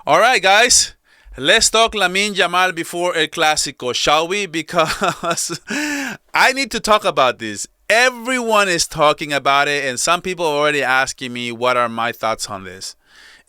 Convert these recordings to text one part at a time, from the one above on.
All right, guys. Let's talk Lamine Yamal before El Clásico, shall we? Because I need to talk about this. Everyone is talking about it, and some people are already asking me what are my thoughts on this.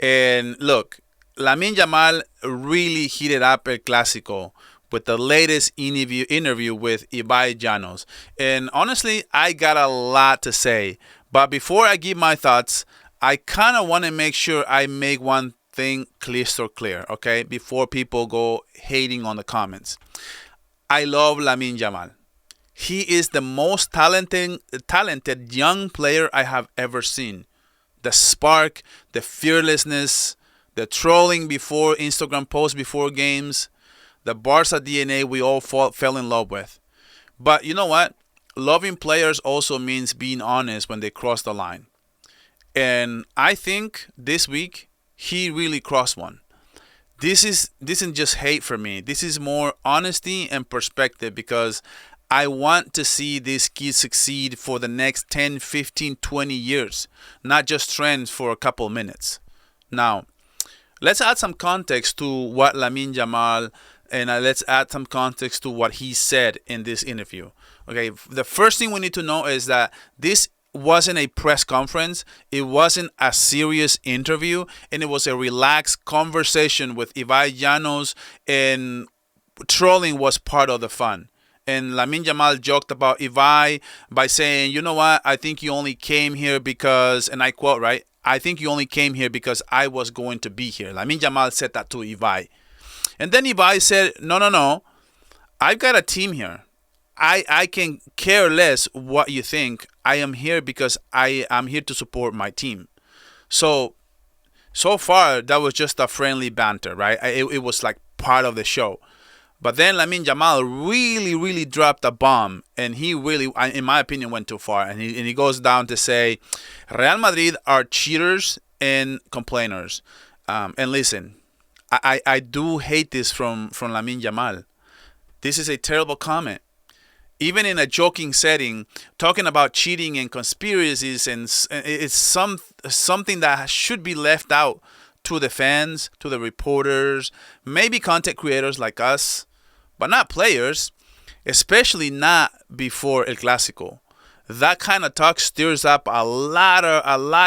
And look, Lamine Yamal really heated up El Clásico with the latest interview with Ibai Llanos. And honestly, I got a lot to say. But before I give my thoughts, I kind of want to make sure I make one thing crystal clear, okay? Before people go hating on the comments. I love Lamine Yamal. He is the most talented young player I have ever seen. The spark, the fearlessness, the trolling before Instagram posts before games, the Barca DNA we all fell in love with. But you know what? Loving players also means being honest when they cross the line. And I think this week he really crossed one. This isn't just hate for me. This is more honesty and perspective because I want to see this kid succeed for the next 10, 15, 20 years, not just trends for a couple minutes. Now, let's add some context to what Lamine Yamal and let's add some context to what he said in this interview. Okay, the first thing we need to know is that this wasn't a press conference, it wasn't a serious interview, and it was a relaxed conversation with Ibai Llanos, and trolling was part of the fun. And Lamine Yamal joked about Ibai by saying, you know what, I think you only came here because, and I quote, right, I think you only came here because I was going to be here. Lamine Yamal said that to Ibai. And then Ibai said, no, I've got a team here. I can care less what you think. I am here because I am here to support my team. So far, that was just a friendly banter, right? It was like part of the show. But then Lamine Yamal really dropped a bomb, and he really, in my opinion, went too far. And he goes down to say, Real Madrid are cheaters and complainers. And listen, I do hate this from Lamine Yamal. This is a terrible comment. Even in a joking setting, talking about cheating and conspiracies, and it's something that should be left out to the fans, to the reporters, maybe content creators like us, but not players, especially not before El Clásico. That kind of talk stirs up a lot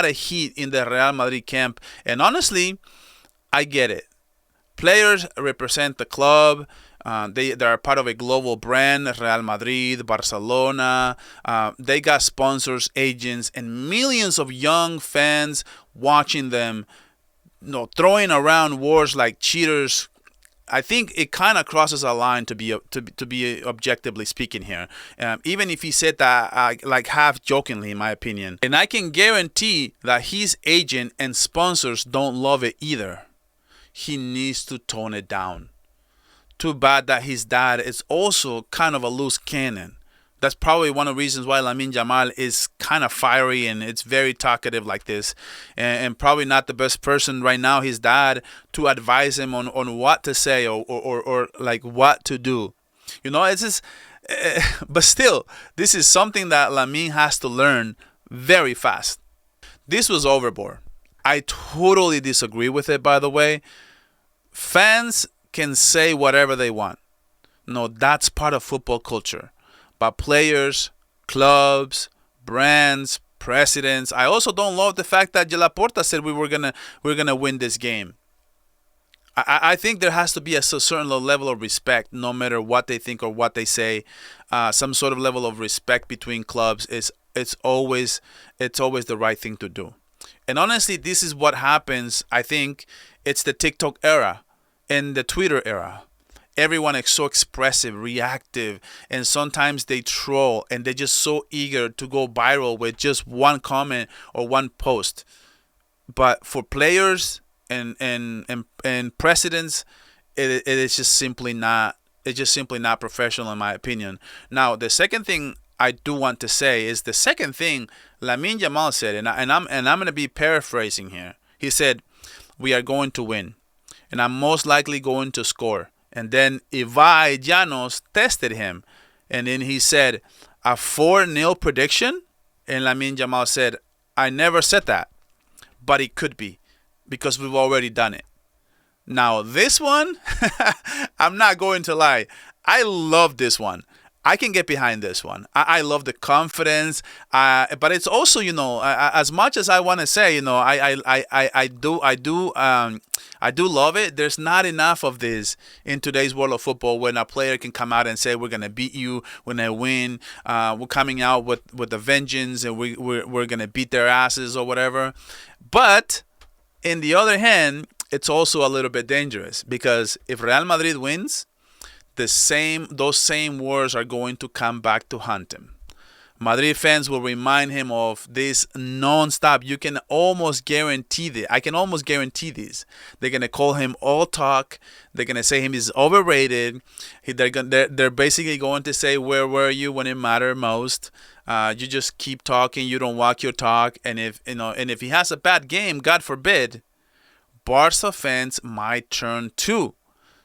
of heat in the Real Madrid camp, and honestly, I get it. Players represent the club. They are part of a global brand, Real Madrid, Barcelona. They got sponsors, agents, and millions of young fans watching them, throwing around words like cheaters. I think it kind of crosses a line to be objectively speaking here. Even if he said that like half jokingly, in my opinion, and I can guarantee that his agent and sponsors don't love it either. He needs to tone it down. Too bad that his dad is also kind of a loose cannon. That's probably one of the reasons why Lamine Yamal is kind of fiery and it's very talkative like this. And probably not the best person right now, his dad, to advise him on what to say or like what to do. It's just, but still, this is something that Lamine has to learn very fast. This was overboard. I totally disagree with it, by the way. Fans can say whatever they want. No, that's part of football culture. But players, clubs, brands, presidents. I also don't love the fact that Laporta said we're gonna win this game. I think there has to be a certain level of respect, no matter what they think or what they say. Some sort of level of respect between clubs is it's always the right thing to do. And honestly, this is what happens. I think it's the TikTok era and the Twitter era. Everyone is so expressive, reactive, and sometimes they troll and they're just so eager to go viral with just one comment or one post. But for players and presidents, it is just simply not. It's just simply not professional, in my opinion. Now, the second thing I do want to say is the second thing Lamine Yamal said, and I'm going to be paraphrasing here. He said, "We are going to win, and I'm most likely going to score." And then Ibai Llanos tested him. And then he said, a 4-0 prediction? And Lamine Yamal said, I never said that. But it could be. Because we've already done it. Now, this one, I'm not going to lie. I love this one. I can get behind this one. I love the confidence, but it's also, as much as I want to say, I do love it. There's not enough of this in today's world of football when a player can come out and say, "We're gonna beat you, we're gonna win, we're coming out with a vengeance, and we're gonna beat their asses or whatever." But in the other hand, it's also a little bit dangerous because if Real Madrid wins, those same words are going to come back to haunt him. Madrid fans will remind him of this non-stop. You can almost guarantee this. I can almost guarantee this. They're gonna call him all talk. They're gonna say him is overrated. They're basically going to say, "Where were you when it mattered most? You just keep talking. You don't walk your talk." And if he has a bad game, God forbid, Barca fans might turn too.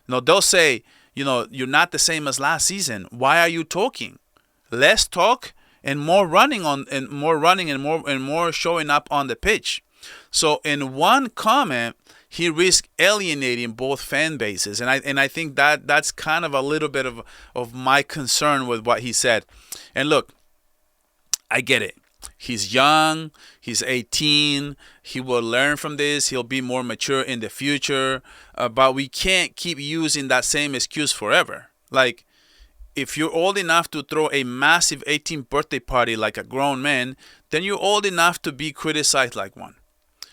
They'll say, you're not the same as last season. Why are you talking? Less talk and more running and more showing up on the pitch. So in one comment, he risked alienating both fan bases, and I think that's kind of a little bit of my concern with what he said. And look, I get it. He's young. He's 18. He will learn from this. He'll be more mature in the future. But we can't keep using that same excuse forever. Like, if you're old enough to throw a massive 18th birthday party like a grown man, then you're old enough to be criticized like one.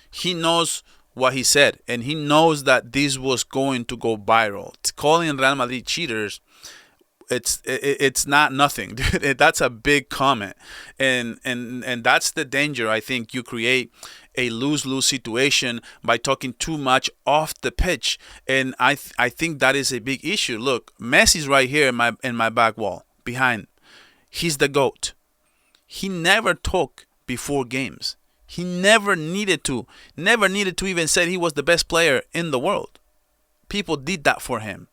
He knows what he said, and he knows that this was going to go viral. Calling Real Madrid cheaters, it's not nothing, dude. That's a big comment, and that's the danger. I think you create a lose-lose situation by talking too much off the pitch, and I think that is a big issue. Look, Messi's right here in my back wall behind. He's the GOAT. He never talked before games. He never needed to even say he was the best player in the world. People did that for him.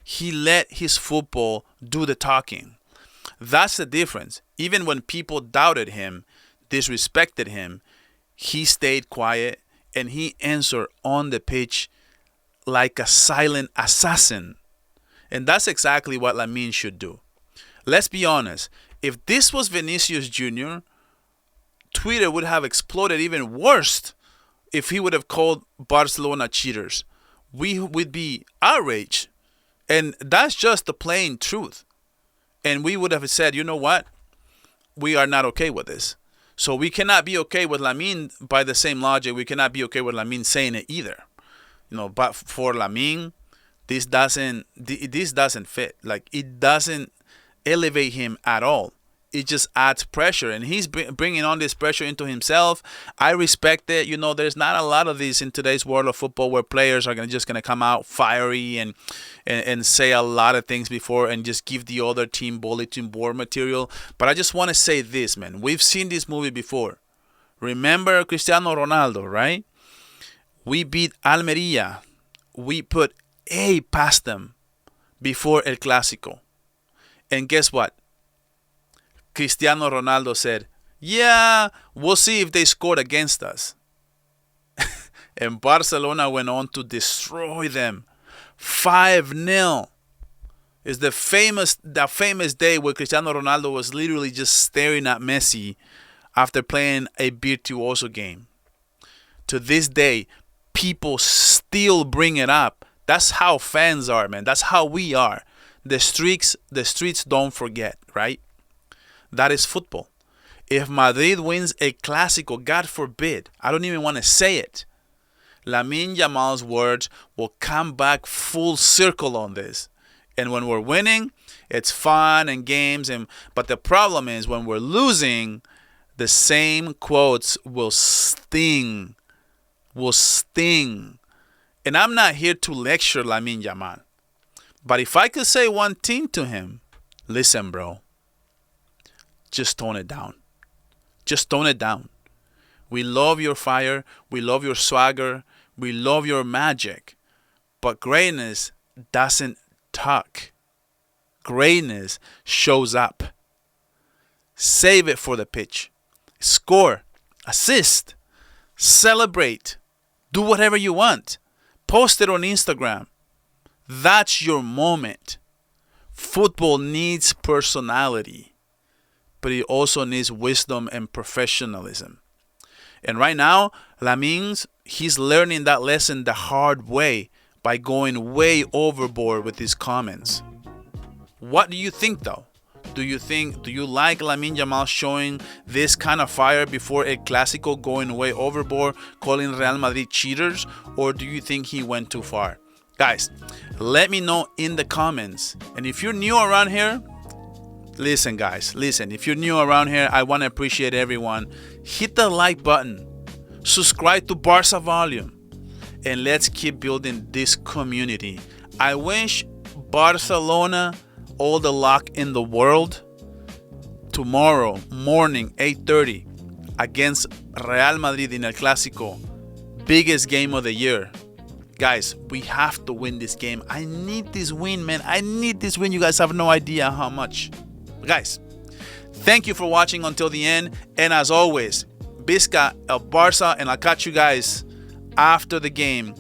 He let his football do the talking. That's the difference. Even when people doubted him, disrespected him, he stayed quiet and he answered on the pitch like a silent assassin. And that's exactly what Lamine should do. Let's be honest. If this was Vinicius Jr., Twitter would have exploded even worse if he would have called Barcelona cheaters. We would be outraged. And that's just the plain truth. And we would have said, you know what? We are not okay with this. So we cannot be okay with Lamine by the same logic. We cannot be okay with Lamine saying it either. But for Lamine, this doesn't fit. Like, it doesn't elevate him at all. It just adds pressure, and he's bringing on this pressure into himself. I respect it. There's not a lot of these in today's world of football where players are just gonna come out fiery and say a lot of things before and just give the other team bulletin board material. But I just want to say this, man. We've seen this movie before. Remember Cristiano Ronaldo, right? We beat Almeria. We put A past them before El Clásico. And guess what? Cristiano Ronaldo said, "Yeah, we'll see if they scored against us." And Barcelona went on to destroy them 5-0. It's the famous day where Cristiano Ronaldo was literally just staring at Messi after playing a virtuoso game. To this day, people still bring it up. That's how fans are, man. That's how we are. The streets don't forget, right? That is football. If Madrid wins a Clásico, God forbid, I don't even want to say it, Lamine Yamal's words will come back full circle on this. And when we're winning, it's fun and games. But the problem is when we're losing, the same quotes will sting. And I'm not here to lecture Lamine Yamal. But if I could say one thing to him, listen, bro. Just tone it down. Just tone it down. We love your fire. We love your swagger. We love your magic. But greatness doesn't talk. Greatness shows up. Save it for the pitch. Score. Assist. Celebrate. Do whatever you want. Post it on Instagram. That's your moment. Football needs personality, but it also needs wisdom and professionalism. And right now, Lamine, he's learning that lesson the hard way by going way overboard with his comments. What do you think though? Do you like Lamine Yamal showing this kind of fire before El Clásico, going way overboard, calling Real Madrid cheaters, or do you think he went too far? Guys, let me know in the comments. And if you're new around here, listen guys, listen. If you're new around here, I want to appreciate everyone. Hit the like button, subscribe to Barca Volume, and let's keep building this community. I wish Barcelona all the luck in the world. Tomorrow morning, 8:30, against Real Madrid in El Clásico, biggest game of the year. Guys, we have to win this game. I need this win, man. I need this win. You guys have no idea how much. Guys, thank you for watching until the end. And as always, Visca El Barça, and I'll catch you guys after the game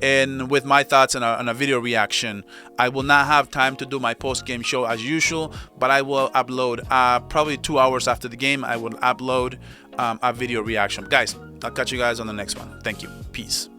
and with my thoughts on a video reaction. I will not have time to do my post-game show as usual, but I will upload probably 2 hours after the game. I will upload a video reaction. Guys, I'll catch you guys on the next one. Thank you. Peace.